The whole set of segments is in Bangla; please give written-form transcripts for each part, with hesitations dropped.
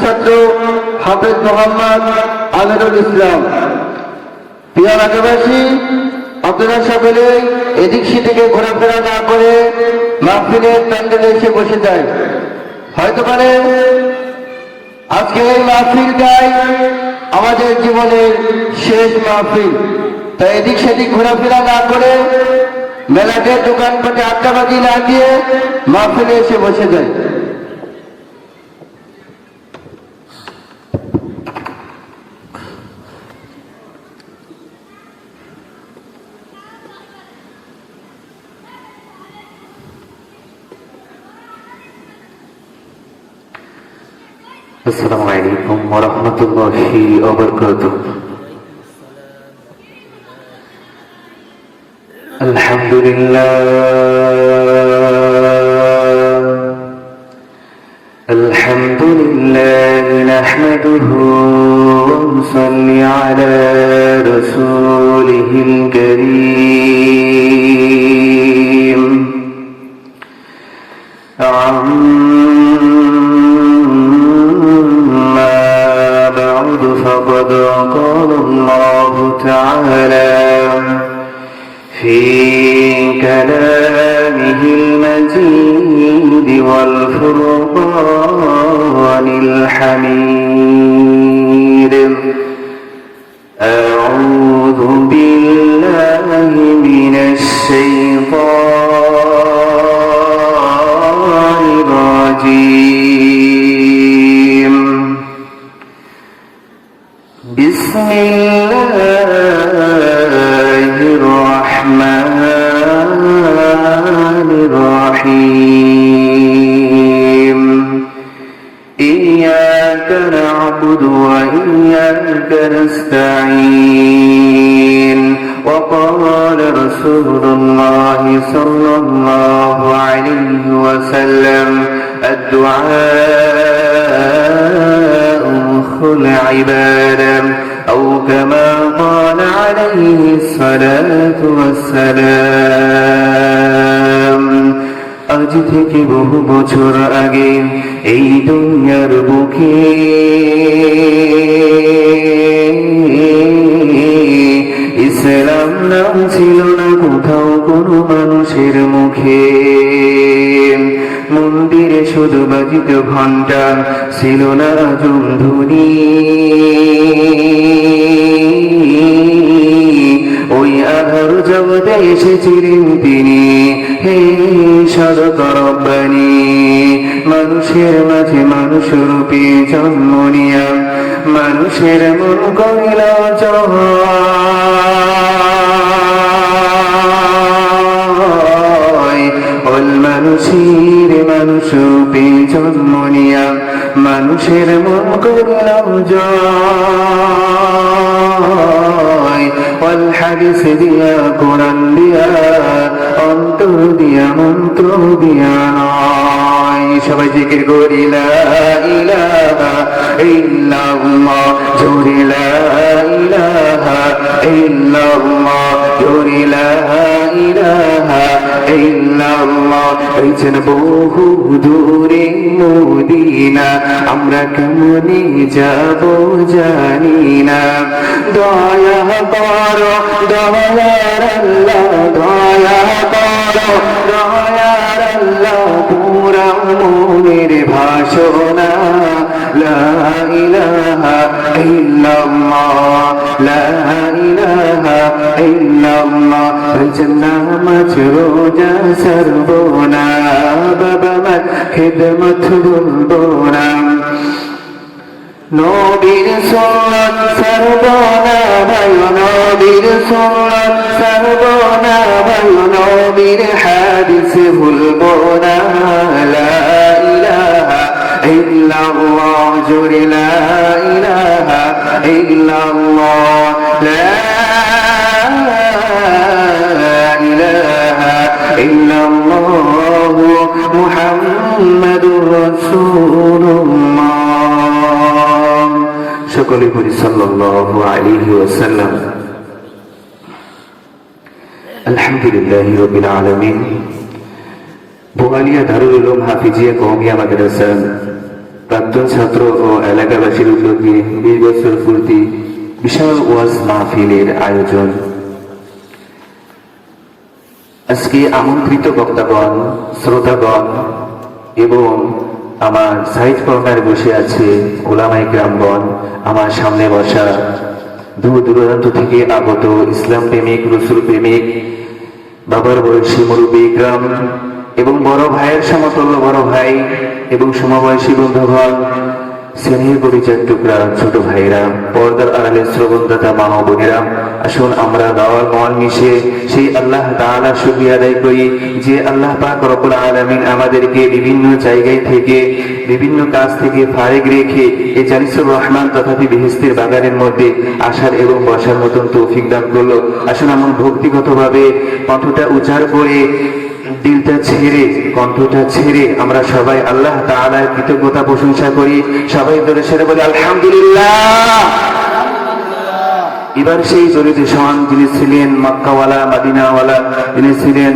ছাত্র হাফেজ মোহাম্মদ আমিরুল ইসলাম। প্রিয় এলাকাবাসী, আপনারা সকলে এদিক সেদিকে ঘোরাফেরা না করে মাহফিলের প্যান্ডেলে এসে বসে যায়। হয়তো পারে আজকে এই মাহফিলটাই আমাদের জীবনের শেষ মাহফিল, তাই এদিক সেদিক ঘোরাফেরা না করে মেলাটের দোকানপাটে আড্ডাবাজি না দিয়ে মাহফিলে এসে বসে যায়। السلام عليكم ورحمة الله وبركاته. الحمد لله نحمده ونصلي على رسوله الكريم. فقد قال الله تعالى في كلامه المجيد والفرقان الحميد. أعوذ بالله من الشيطان الرجيم. بسم الله الرحمن الرحيم. إياك نعبد وإياك نستعين. وقال رسول الله صلى الله عليه وسلم: الدعاء مخ العبادة، أو كما قال عليه الصلاة والسلام. আজ থেকে বহু বছর আগে এই দুনিয়ার বুকে ইসলাম নাম ছিল না কোথাও কোনো মানুষের মুখে। মন্দিরে শুধু বাজিত ঘণ্টা, ছিল না আজম ধ্বনি। ওই আধার জগতে এসেছিলেন তিনি, হে সদকা রব্বানী। মানুষের মাঝে মানুষ রূপে জন্ম নিয়া মানুষের মন করিল জয়। ওল মানুষের মানুষ রূপে জন্ম নিয়া মানুষের মন করিল জয়। ওল হাদিস দিয়া, কোরআন দিয়া, অন্তর দিয়া, মন্ত্র দিয়া নয়। সবাই জিকির করি লা ইলাহা ইল্লাল্লাহ, জোরে লা ইলাহা ইল্লাল্লাহ, জোরে লা ইলাহা ইল্লাল্লাহ। রয়েছেন বহু দূরে মদিনা, আমরা কেমনে যাব জানি না। দয়া করো দয়ার আল্লাহ, দয়া করো দয়ার আল্লাহ, পুরা মনের ভাষণা লা ইলাহা ইল্লাল্লাহ, লা ইলাহা ইল্লাল্লাহ। রয়েছেন নামাজ রোজা ছাড়বো না, বাবা মার খিদমত ভুলবো না। নবীর সুন্নাত ছাড়বো না ভাই, নবীর সুন্নাত ছাড়বো না ভাই, নবীর হাদিস ভুলবো না। লা ইলাহা ইল্লাল্লাহ, জোরে লা ইলাহা ইল্লাল্লাহ, লা ইলাহা ইল্লাল্লাহ, মুহাম্মাদুর রাসূলুল্লাহ। সকলে বলি সাল্লাল্লাহু আলাইহি ওয়াসাল্লাম। আলহামদুলিল্লাহি রাব্বিল আলামিন। বোয়ালিয়া দারুল উলুম হাফিজিয়া কওমিয়া মাদ্রাসা প্রাক্তন ছাত্র ও এলাকাবাসীর উদ্যোগে 20 বছর পূর্তি বিশাল ওয়াজ মাহফিলের আয়োজন। আজকে আমন্ত্রিত বক্তাগণ, শ্রোতাগণ এবং আমার সাইড কর্নারে বসে আছে ওলামায়ে কেরামগণ, আমার সামনে বসা দূর দূরান্ত থেকে আগত ইসলাম প্রেমিক, রসুল প্রেমিক, বাবার বয়সী মুরব্বী ইকরাম এবং বড় ভাইয়ের সমতুল্য বড় ভাই এবং সমবয়সী বন্ধুগণ, স্নেহের পরিচয় টুকরা ছোট ভাইরা, পর্দার আড়ালে শ্রবণদাতা মা ও বোনেরা, আসুন আমরা গাওয়ার মন মিশে সেই আল্লাহ তাআলার শুকরিয়া আদায় করি যে আল্লাহ পাক রব্বুল আলামিন আমাদেরকে বিভিন্ন জায়গায় থেকে বিভিন্ন কাজ থেকে ফারেক রেখে এই জালিসুর রহমান তথাপি বেহেশতের বাগানের মধ্যে আসার এবং বসার মতন তৌফিক দান করলো। আসুন আমরা ভক্তিগতভাবে কণ্ঠটা উচ্চার করে, দিলটা ছেড়ে, কণ্ঠটা ছেড়ে আমরা সবাই আল্লাহ তাআলার কৃতজ্ঞতা প্রশংসা করি। সবাই ধরে সেরে বলি আলহামদুলিল্লাহ। এবার সেই জরিদ শান যিনি ছিলেন মক্কাওয়ালা, মদিনাওয়ালা, যিনি ছিলেন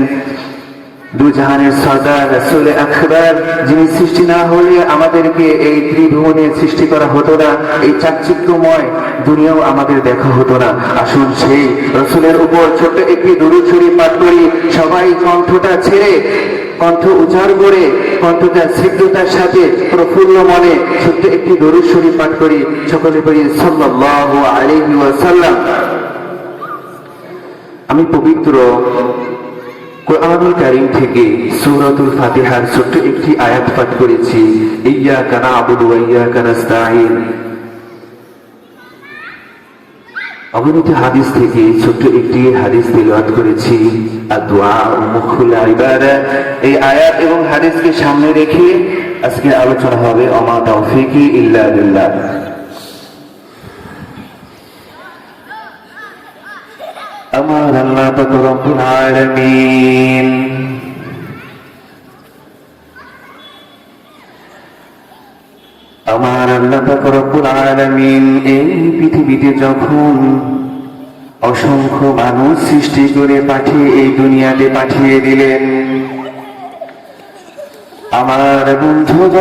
দুজাহানের সরদার, রাসূল আকবার, যিনি সৃষ্টি না হলে আমাদেরকে এই ত্রিভুবনে সৃষ্টি করা হতো না, এই চাকচিক্যময় দুনিয়াও আমাদের দেখা হতো না। আসুন সেই রাসূলের উপর ছোট্ট একটি দরুদ শরীফ পাঠ করি। সবাই কণ্ঠটা ছেড়ে, কণ্ঠ উচ্চার করে, কণ্ঠটা সিদ্ধতার সাথে প্রফুল্ল মনে ছোট্ট একটি দরুদ শরীফ পাঠ করি। সকলে বলি সাল্লাল্লাহু আলাইহি ওয়াসাল্লাম। আমি পবিত্র কুরআনুল কারীম থেকে সূরাতুল ফাতিহার ছোট্ট একটি আয়াত পাঠ করেছি, ইয়্যাকা না'বুদু ওয়া ইয়্যাকা নাস্তাঈন। অগণিত হাদিস থেকে ছোট্ট একটি হাদিস তিলাওয়াত করেছি, আদ-দুআ মুখুল ইবাদা। এই আয়াত এবং হাদিসকে সামনে রেখে আজকে আলোচনা হবে ওমা তাওফীকি ইল্লা বিল্লাহ। আমার আল্লাহ পাক রব্বুল আলামিন আমার আল্লাহ পাক রব্বুল আলামিন এই পৃথিবীতে যখন অসংখ্য মানুষ সৃষ্টি করে পাঠিয়ে এই দুনিয়াতে পাঠিয়ে দিলেন, আমার বন্ধুগণ,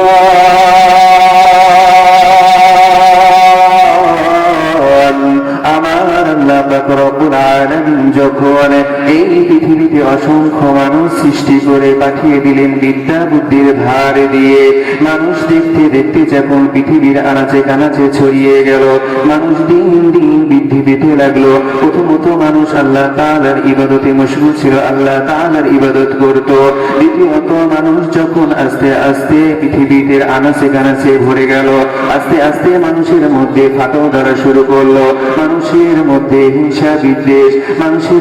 আমার আল্লাহ পাক রব্বুল আলামিন যখন এই পৃথিবীতে অসংখ্য মানুষ সৃষ্টি করে পাঠিয়ে দিলেন বিদ্যা বুদ্ধির ভার দিয়ে, মানুষ দেখতে দেখতে যখন পৃথিবীর আনাচে কানাচে ছড়িয়ে গেল, মানুষ দিন দিন বৃদ্ধি পেতে লাগলো। প্রথমত মানুষ আল্লাহ তাআলার ইবাদতে মশগুল ছিল, আল্লাহ তাআলার ইবাদত করত। দ্বিতীয়ত মানুষ যখন আস্তে আস্তে পৃথিবীতে আনাচে কানাচে ভরে গেল, আস্তে আস্তে মানুষের মধ্যে ফাটল ধরা শুরু করলো, মানুষের মধ্যে হিংসা বিদ্বেষ, মানুষের